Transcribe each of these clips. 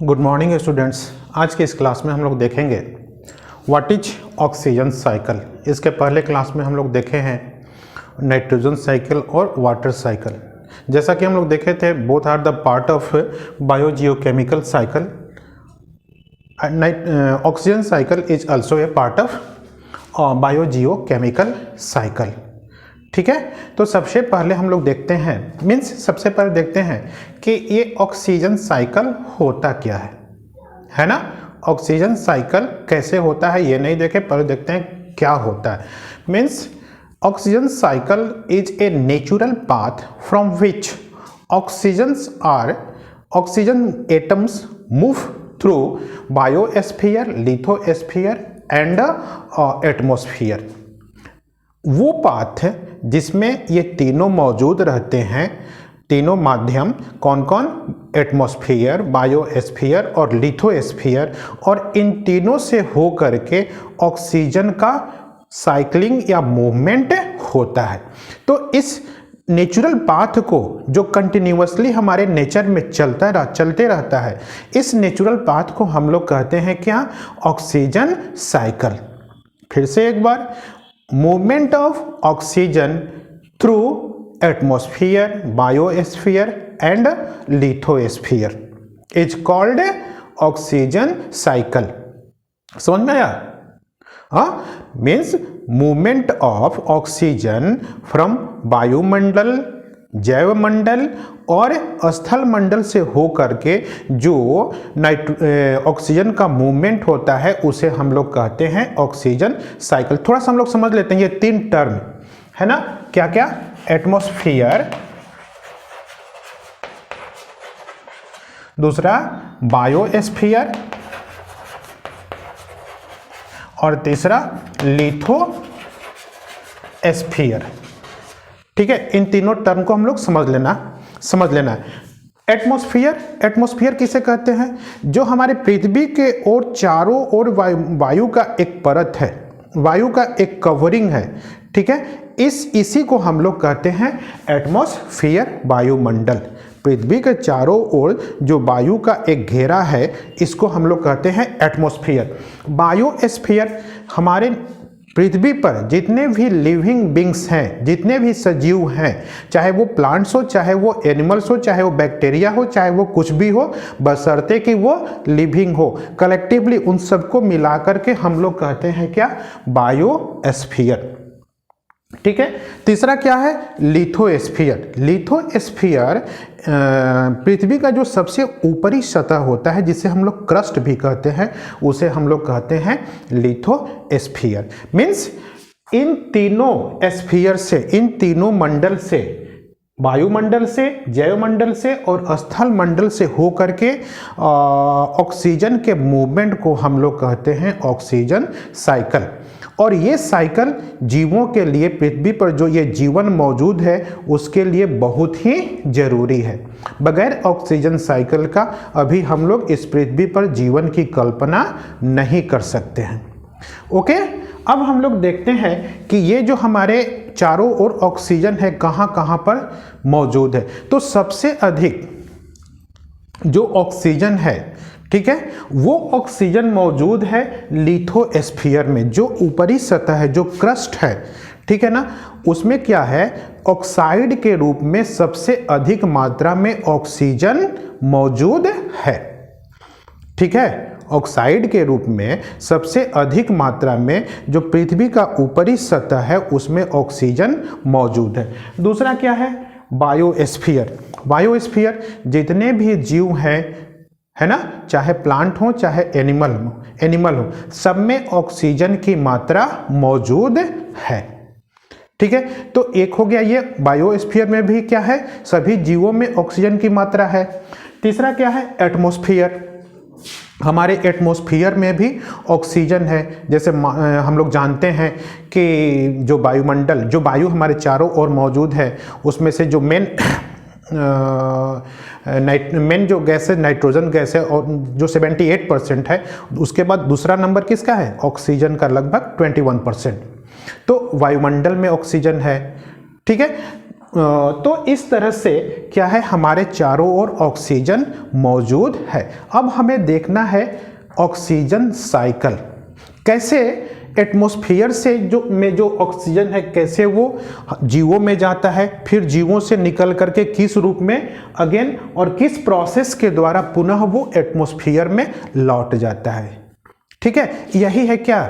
Good morning students. आज के इस क्लास में हम लोग देखेंगे व्हाट इज ऑक्सीजन साइकिल। इसके पहले क्लास में हम लोग देखे हैं नाइट्रोजन साइकिल और वाटर साइकिल। जैसा कि हम लोग देखे थे, both are the part of biogeochemical cycle. Oxygen cycle is also a part of biogeochemical cycle. ठीक है, तो सबसे पहले हम लोग देखते हैं सबसे पहले देखते हैं कि ये ऑक्सीजन साइकिल होता क्या है ना। ऑक्सीजन साइकिल कैसे होता है ये नहीं देखे, पहले देखते हैं क्या होता है। Oxygen cycle is a natural path from which oxygen atoms move through biosphere, lithosphere and atmosphere. वो पाथ है जिसमें ये तीनों मौजूद रहते हैं, तीनों माध्यम कौन कौन, एटमॉस्फेयर, बायोस्फीयर और लिथोस्फीयर, और इन तीनों से हो करके ऑक्सीजन का साइक्लिंग या मूवमेंट होता है। तो इस नेचुरल पाथ को जो कंटिन्यूअसली हमारे नेचर में चलते रहता है, इस नेचुरल पाथ को हम लोग कहते हैं क्या, ऑक्सीजन साइकिल। फिर से एक बार, movement of oxygen through atmosphere, biosphere and lithosphere is called oxygen cycle. समझ में आया? Means movement of oxygen from वायुमंडल, जैवमंडल और स्थल मंडल से हो करके जो ऑक्सीजन का मूवमेंट होता है उसे हम लोग कहते हैं ऑक्सीजन साइकिल। थोड़ा सा हम लोग समझ लेते हैं ये तीन टर्म है ना, क्या क्या, एटमॉस्फेयर, दूसरा बायोस्फीयर और तीसरा लिथोस्फीयर। ठीक है, इन तीनों टर्म को हम लोग समझ लेना है। एटमॉस्फेयर किसे कहते हैं, जो हमारे पृथ्वी के और चारों ओर वायु का एक परत है, वायु का एक कवरिंग है। ठीक है, इसी को हम लोग कहते हैं एटमॉस्फेयर, वायुमंडल। पृथ्वी के चारों ओर जो वायु का एक घेरा है, इसको हम लोग कहते हैं एटमॉस्फेयर। बायोस्फीयर, हमारे पृथ्वी पर जितने भी लिविंग बींग्स हैं, जितने भी सजीव हैं, चाहे वो प्लांट्स हो, चाहे वो एनिमल्स हो, चाहे वो बैक्टीरिया हो, चाहे वो कुछ भी हो, बशर्ते कि वो लिविंग हो, कलेक्टिवली उन सबको मिलाकर के हम लोग कहते हैं क्या, बायोस्फीयर। ठीक है, तीसरा क्या है, लिथोस्फीयर। लिथोस्फीयर पृथ्वी का जो सबसे ऊपरी सतह होता है, जिसे हम लोग क्रस्ट भी कहते हैं, उसे हम लोग कहते हैं लिथोस्फीयर। मीन्स इन तीनों स्फीयर से, इन तीनों मंडल से, वायुमंडल से, जैवमंडल से और स्थल मंडल से हो करके ऑक्सीजन के मूवमेंट को हम लोग कहते हैं ऑक्सीजन साइकिल। और ये साइकिल जीवों के लिए, पृथ्वी पर जो ये जीवन मौजूद है उसके लिए बहुत ही जरूरी है। बगैर ऑक्सीजन साइकिल का अभी हम लोग इस पृथ्वी पर जीवन की कल्पना नहीं कर सकते हैं। ओके, अब हम लोग देखते हैं कि ये जो हमारे चारों ओर ऑक्सीजन है कहाँ कहाँ पर मौजूद है। तो सबसे अधिक जो ऑक्सीजन है, ठीक है, वो ऑक्सीजन मौजूद है लिथोस्फीयर में, जो ऊपरी सतह है, जो क्रस्ट है। ठीक है ना, उसमें क्या है, ऑक्साइड के रूप में सबसे अधिक मात्रा में ऑक्सीजन मौजूद है। ठीक है, ऑक्साइड के रूप में सबसे अधिक मात्रा में जो पृथ्वी का ऊपरी सतह है उसमें ऑक्सीजन मौजूद है। दूसरा क्या है, बायोस्फीयर। बायोस्फीयर जितने भी जीव हैं, है ना, चाहे प्लांट हो चाहे एनिमल हो, सब में ऑक्सीजन की मात्रा मौजूद है। ठीक है, तो एक हो गया ये, बायोस्फीयर में भी क्या है, सभी जीवों में ऑक्सीजन की मात्रा है। तीसरा क्या है, एटमॉस्फेयर। हमारे एटमॉस्फेयर में भी ऑक्सीजन है। जैसे हम लोग जानते हैं कि जो वायुमंडल, जो वायु हमारे चारों ओर मौजूद है, उसमें से जो मेन जो गैस है नाइट्रोजन गैस है, और जो 78% है। उसके बाद दूसरा नंबर किसका है, ऑक्सीजन का, लगभग 21%। तो वायुमंडल में ऑक्सीजन है। ठीक है, तो इस तरह से क्या है, हमारे चारों ओर ऑक्सीजन मौजूद है। अब हमें देखना है ऑक्सीजन साइकिल, कैसे एटमॉस्फेयर से जो ऑक्सीजन है कैसे वो जीवों में जाता है, फिर जीवों से निकल करके किस रूप में अगेन और किस प्रोसेस के द्वारा पुनः वो एटमॉस्फेयर में लौट जाता है। ठीक है, यही है क्या,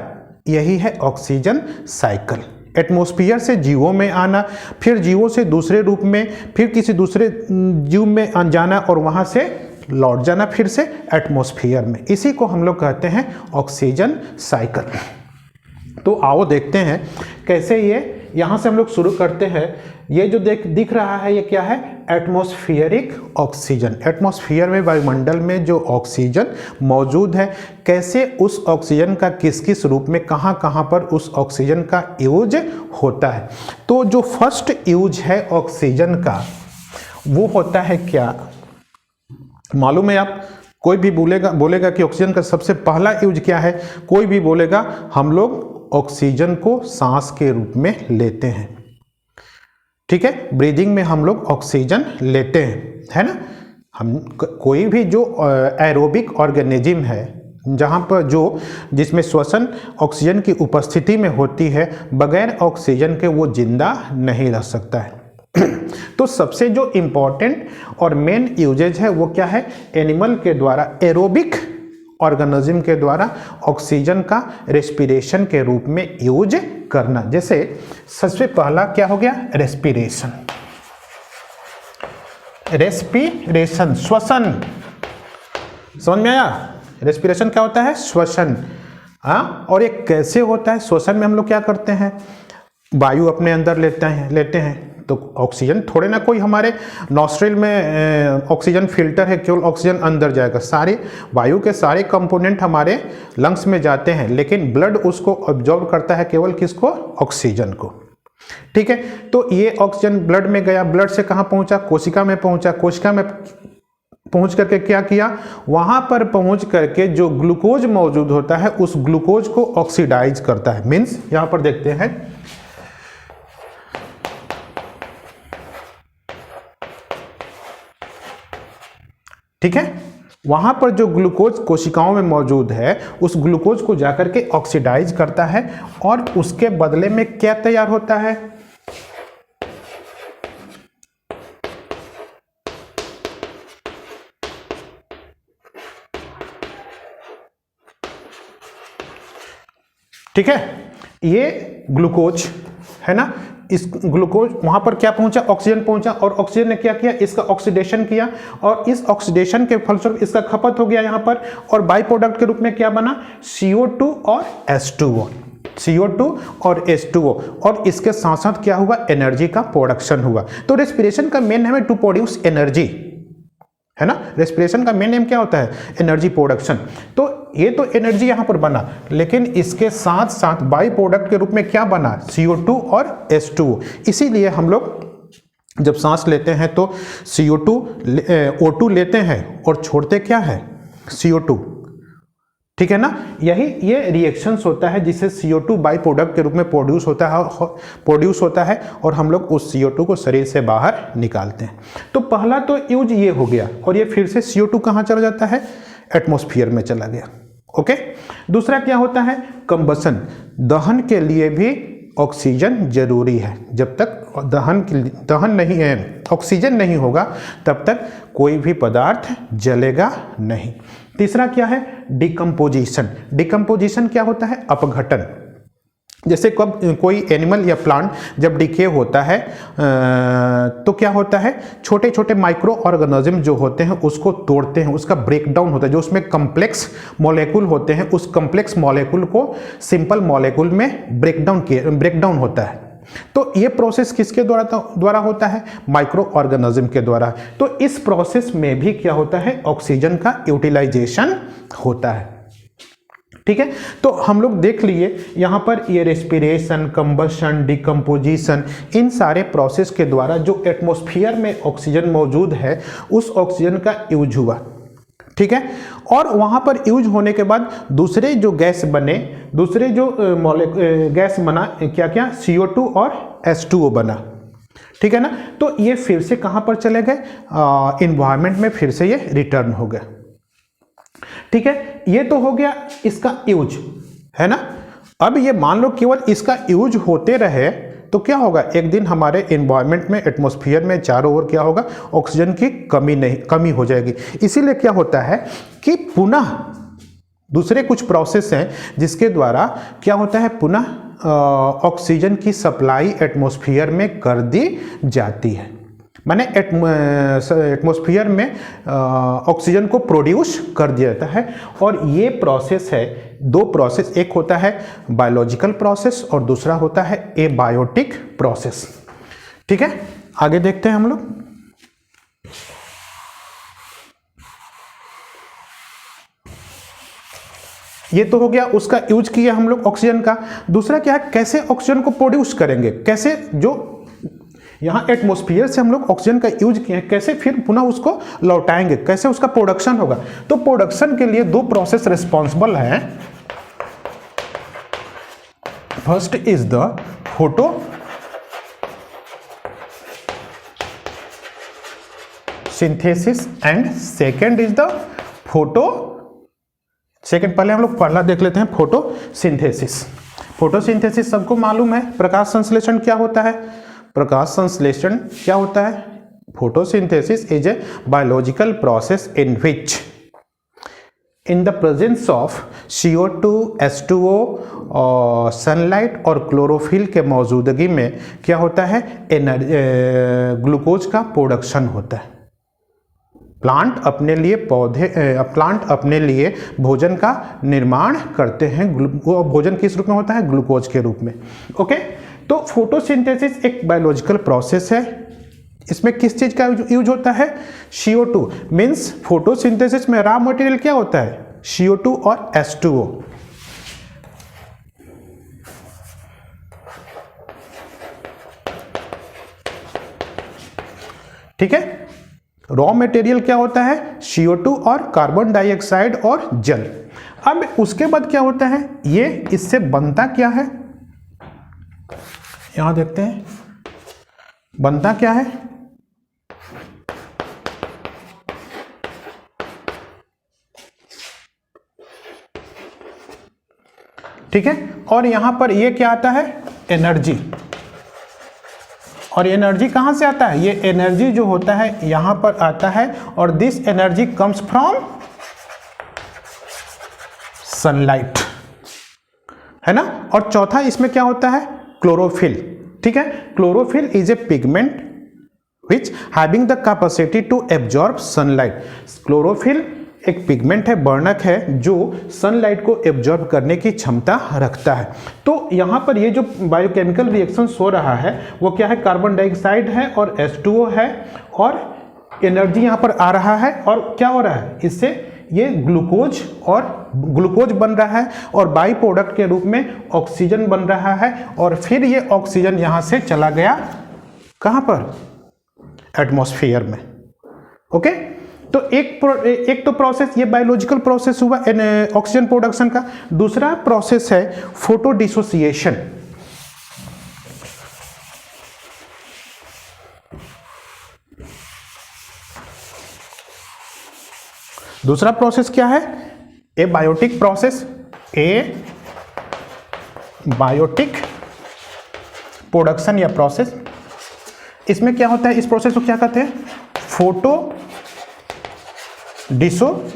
यही है ऑक्सीजन साइकिल। एटमॉस्फेयर से जीवों में आना, फिर जीवों से दूसरे रूप में, फिर किसी दूसरे जीव में जाना और वहाँ से लौट जाना फिर से एटमॉस्फेयर में। इसी को हम लोग कहते हैं ऑक्सीजन साइकिल। तो आओ देखते हैं कैसे ये, यहाँ से हम लोग शुरू करते हैं। ये जो दिख रहा है ये क्या है, एटमॉस्फेरिक ऑक्सीजन। एटमॉस्फेयर में, वायुमंडल में जो ऑक्सीजन मौजूद है, कैसे उस ऑक्सीजन का किस किस रूप में कहाँ कहाँ पर उस ऑक्सीजन का यूज होता है। तो जो फर्स्ट यूज है ऑक्सीजन का वो होता है क्या, मालूम है आप, कोई भी बोलेगा कि ऑक्सीजन का सबसे पहला यूज क्या है, कोई भी बोलेगा हम लोग ऑक्सीजन को सांस के रूप में लेते हैं। ठीक है, ब्रीदिंग में हम लोग ऑक्सीजन लेते हैं, है ना। हम कोई भी जो एरोबिक ऑर्गेनिज्म है, जहाँ पर जिसमें श्वसन ऑक्सीजन की उपस्थिति में होती है, बगैर ऑक्सीजन के वो जिंदा नहीं रह सकता है। तो सबसे जो इम्पोर्टेंट और मेन यूजेज है वो क्या है, एनिमल के द्वारा, एरोबिक ऑर्गेनिज्म के द्वारा ऑक्सीजन का रेस्पिरेशन के रूप में यूज करना। जैसे सबसे पहला क्या हो गया, रेस्पिरेशन। रेस्पिरेशन श्वसन, समझ में आया, रेस्पिरेशन क्या होता है, श्वसन। हाँ, और ये कैसे होता है, श्वसन में हम लोग क्या करते हैं, वायु अपने अंदर लेते हैं तो ऑक्सीजन थोड़े ना कोई हमारे नॉस्ट्रिल में ऑक्सीजन फिल्टर है, केवल ऑक्सीजन अंदर जाएगा, सारे वायु के सारे कंपोनेंट हमारे लंग्स में जाते हैं, लेकिन ब्लड उसको ऑब्जॉर्व करता है केवल किसको, ऑक्सीजन को। ठीक है, तो ये ऑक्सीजन ब्लड में गया, ब्लड से कहाँ पहुंचा, कोशिका में पहुंचा, कोशिका में पहुंच करके क्या किया, वहां पर पहुंच करके जो ग्लूकोज मौजूद होता है उस ग्लूकोज को ऑक्सीडाइज करता है। मीन्स यहां पर देखते हैं, ठीक है, वहां पर जो ग्लूकोज कोशिकाओं में मौजूद है उस ग्लूकोज को जाकर के ऑक्सीडाइज करता है और उसके बदले में क्या तैयार होता है, ठीक है, ये ग्लूकोज है ना, इस ग्लूकोज वहां पर क्या पहुंचा, ऑक्सीजन पहुंचा, और ऑक्सीजन ने क्या किया, इसका ऑक्सीडेशन किया, और इस ऑक्सीडेशन के फलस्वरूप इसका खपत हो गया यहां पर, और बाई प्रोडक्ट के रूप में क्या बना, CO2 और H2O, CO2 और H2O, और इसके साथ साथ क्या हुआ, एनर्जी का प्रोडक्शन हुआ। तो रेस्पिरेशन का मेन है टू प्रोड्यूस एनर्जी, है ना, रेस्पिरेशन का मेन एम क्या होता है, एनर्जी प्रोडक्शन। तो ये तो एनर्जी यहां पर बना, लेकिन इसके साथ साथ बाई प्रोडक्ट के रूप में क्या बना, CO2 और H2O। इसीलिए हम लोग जब सांस लेते हैं तो O2 लेते हैं और छोड़ते क्या है, CO2, ठीक है ना। ये रिएक्शंस होता है जिससे CO2 बाई प्रोडक्ट के रूप में प्रोड्यूस होता है और हम लोग उस CO2 को शरीर से बाहर निकालते हैं। तो पहला तो यूज ये हो गया, और ये फिर से CO2 कहाँ चला जाता है, एटमॉस्फेयर में चला गया। ओके, दूसरा क्या होता है, कंबसन। दहन के लिए भी ऑक्सीजन जरूरी है, जब तक दहन नहीं है, ऑक्सीजन नहीं होगा तब तक कोई भी पदार्थ जलेगा नहीं। तीसरा क्या है, डिकम्पोजिशन। डिकम्पोजिशन क्या होता है, अपघटन। जैसे कब कोई एनिमल या प्लांट जब डिके होता है तो क्या होता है, छोटे छोटे माइक्रो ऑर्गेनिज्म जो होते हैं उसको तोड़ते हैं, उसका ब्रेकडाउन होता है, जो उसमें कम्प्लेक्स मॉलिक्यूल होते हैं उस कम्प्लेक्स मॉलिक्यूल को सिंपल मॉलिक्यूल में ब्रेकडाउन होता है। तो ये प्रोसेस किसके द्वारा होता है, माइक्रो ऑर्गेनिज्म के द्वारा। तो इस प्रोसेस में भी क्या होता है, ऑक्सीजन का यूटिलाइजेशन होता है। ठीक है, तो हम लोग देख लिए यहाँ पर ये रेस्पिरेशन, कंबशन, डिकम्पोजिशन, इन सारे प्रोसेस के द्वारा जो एटमॉस्फेयर में ऑक्सीजन मौजूद है उस ऑक्सीजन का यूज हुआ। ठीक है, और वहाँ पर यूज होने के बाद दूसरे जो गैस बने, दूसरे जो गैस बना क्या क्या, CO2 और H2O बना। ठीक है ना। तो ये फिर से कहाँ पर चले गए, इन्वायरमेंट में फिर से ये रिटर्न हो गए। ठीक है, ये तो हो गया इसका यूज, है ना। अब ये मान लो केवल इसका यूज होते रहे तो क्या होगा, एक दिन हमारे एनवायरनमेंट में, एटमॉस्फेयर में चारों ओर क्या होगा, ऑक्सीजन की कमी हो जाएगी। इसीलिए क्या होता है कि पुनः दूसरे कुछ प्रोसेस हैं जिसके द्वारा क्या होता है, पुनः ऑक्सीजन की सप्लाई एटमॉस्फेयर में कर दी जाती है। माने एटमॉस्फेयर में ऑक्सीजन को प्रोड्यूस कर दिया जाता है। और ये प्रोसेस है, दो प्रोसेस, एक होता है बायोलॉजिकल प्रोसेस और दूसरा होता है एबायोटिक प्रोसेस। ठीक है, आगे देखते हैं हम लोग। ये तो हो गया उसका यूज किया हम लोग ऑक्सीजन का। दूसरा क्या है, कैसे ऑक्सीजन को प्रोड्यूस करेंगे, कैसे जो यहाँ एटमॉस्फेयर से हम लोग ऑक्सीजन का यूज किए हैं, कैसे फिर पुनः उसको लौटाएंगे, कैसे उसका प्रोडक्शन होगा। तो प्रोडक्शन के लिए दो प्रोसेस रिस्पॉन्सिबल हैं। First is the photo synthesis and second is the पहले हम लोग पहला देख लेते हैं, फोटोसिंथेसिस। फोटोसिंथेसिस सबको मालूम है, प्रकाश संश्लेषण क्या होता है। प्रकाश संश्लेषण क्या होता है, photosynthesis is a biological process in which in the presence of CO2, H2O और सनलाइट और क्लोरोफिल के मौजूदगी में क्या होता है, ग्लूकोज का प्रोडक्शन होता है। प्लांट अपने लिए भोजन का निर्माण करते हैं। भोजन किस रूप में होता है, ग्लूकोज के रूप में। ओके, तो फोटोसिंथेसिस एक बायोलॉजिकल प्रोसेस है। इसमें किस चीज का यूज होता है, CO2। मीन्स फोटोसिंथेसिस में रॉ मटेरियल क्या होता है, CO2 और H2O। ठीक है, रॉ मटेरियल क्या होता है, CO2 और कार्बन डाइऑक्साइड और जल। अब उसके बाद क्या होता है, ये इससे बनता क्या है, यहां देखते हैं बनता क्या है। ठीक है, और यहां पर ये क्या आता है, एनर्जी। और एनर्जी कहां से आता है, ये एनर्जी जो होता है यहां पर आता है, और this energy comes from sunlight, है ना। और चौथा इसमें क्या होता है, क्लोरोफिल। ठीक है, chlorophyll is a pigment which having the capacity to absorb sunlight. Chlorophyll एक पिगमेंट है, वर्णक है, जो सनलाइट को एब्जॉर्ब करने की क्षमता रखता है। तो यहाँ पर ये जो बायोकेमिकल रिएक्शंस हो रहा है वो क्या है, कार्बन डाइऑक्साइड है और H2O है, और एनर्जी यहाँ पर आ रहा है, और क्या हो रहा है, इससे ये ग्लूकोज बन रहा है, और बाई प्रोडक्ट के रूप में ऑक्सीजन बन रहा है, और फिर ये ऑक्सीजन यहाँ से चला गया कहाँ पर, एटमॉस्फेयर में। ओके, तो एक तो प्रोसेस ये बायोलॉजिकल प्रोसेस हुआ ऑक्सीजन प्रोडक्शन का। दूसरा प्रोसेस है फोटो डिसोसिएशन। दूसरा प्रोसेस क्या है, ए बायोटिक प्रोसेस, ए बायोटिक प्रोडक्शन या प्रोसेस। इसमें क्या होता है, इस प्रोसेस को क्या कहते हैं, फोटो डिसोसिएशन।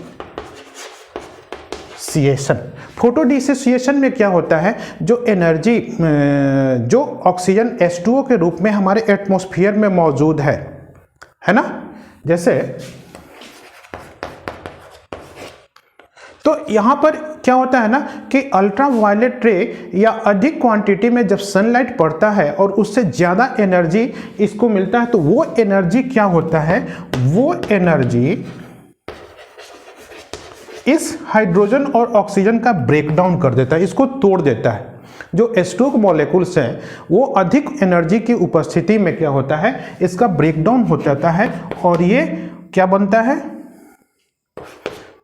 फोटो डिसोसिएशन में क्या होता है, जो एनर्जी जो ऑक्सीजन H2O के रूप में हमारे एटमॉस्फेयर में मौजूद है ना, जैसे तो यहाँ पर क्या होता है ना कि अल्ट्रा वायलेट रे या अधिक क्वांटिटी में जब सनलाइट पड़ता है और उससे ज़्यादा एनर्जी इसको मिलता है, तो वो एनर्जी क्या होता है, वो एनर्जी इस हाइड्रोजन और ऑक्सीजन का ब्रेकडाउन कर देता है, इसको तोड़ देता है। जो H2O मॉलिक्यूल्स हैं वो अधिक एनर्जी की उपस्थिति में क्या होता है, इसका ब्रेकडाउन हो जाता है, और ये क्या बनता है,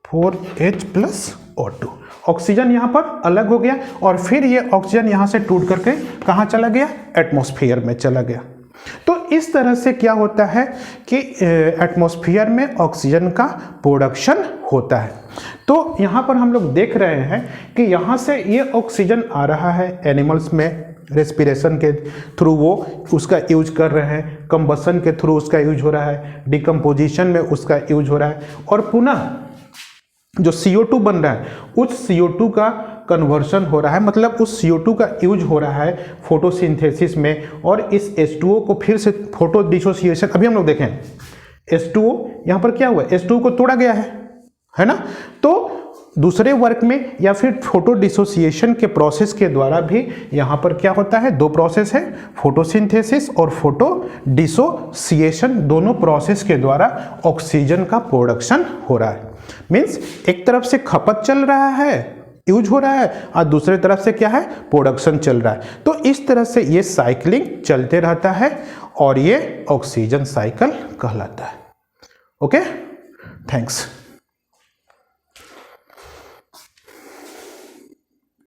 4H+O2। ऑक्सीजन यहाँ पर अलग हो गया, और फिर ये ऑक्सीजन यहाँ से टूट करके कहाँ चला गया, एटमॉस्फेयर में चला गया। तो इस तरह से क्या होता है कि एटमॉस्फेयर में ऑक्सीजन का प्रोडक्शन होता है। तो यहाँ पर हम लोग देख रहे हैं कि यहाँ से ये ऑक्सीजन आ रहा है एनिमल्स में, रेस्पिरेशन के थ्रू वो उसका यूज कर रहे हैं, कंबसन के थ्रू उसका यूज हो रहा है, डिकम्पोजिशन में उसका यूज हो रहा है, और पुनः जो CO2 बन रहा है उस CO2 का कन्वर्शन हो रहा है, मतलब उस CO2 का यूज हो रहा है फोटोसिंथेसिस में, और इस H2O को फिर से फोटो डिसोसिएशन, अभी हम लोग देखें H2O यहाँ पर क्या हुआ, H2O को तोड़ा गया है ना, तो दूसरे वर्क में या फिर फोटो डिसोसिएशन के प्रोसेस के द्वारा भी यहाँ पर क्या होता है, दो प्रोसेस है, फोटोसिंथेसिस और फोटो डिसोसिएशन, दोनों प्रोसेस के द्वारा ऑक्सीजन का प्रोडक्शन हो रहा है। मीन्स एक तरफ से खपत चल रहा है, यूज हो रहा है, और दूसरे तरफ से क्या है, प्रोडक्शन चल रहा है। तो इस तरह से ये साइक्लिंग चलते रहता है और ये ऑक्सीजन साइकिल कहलाता है। Okay, thanks.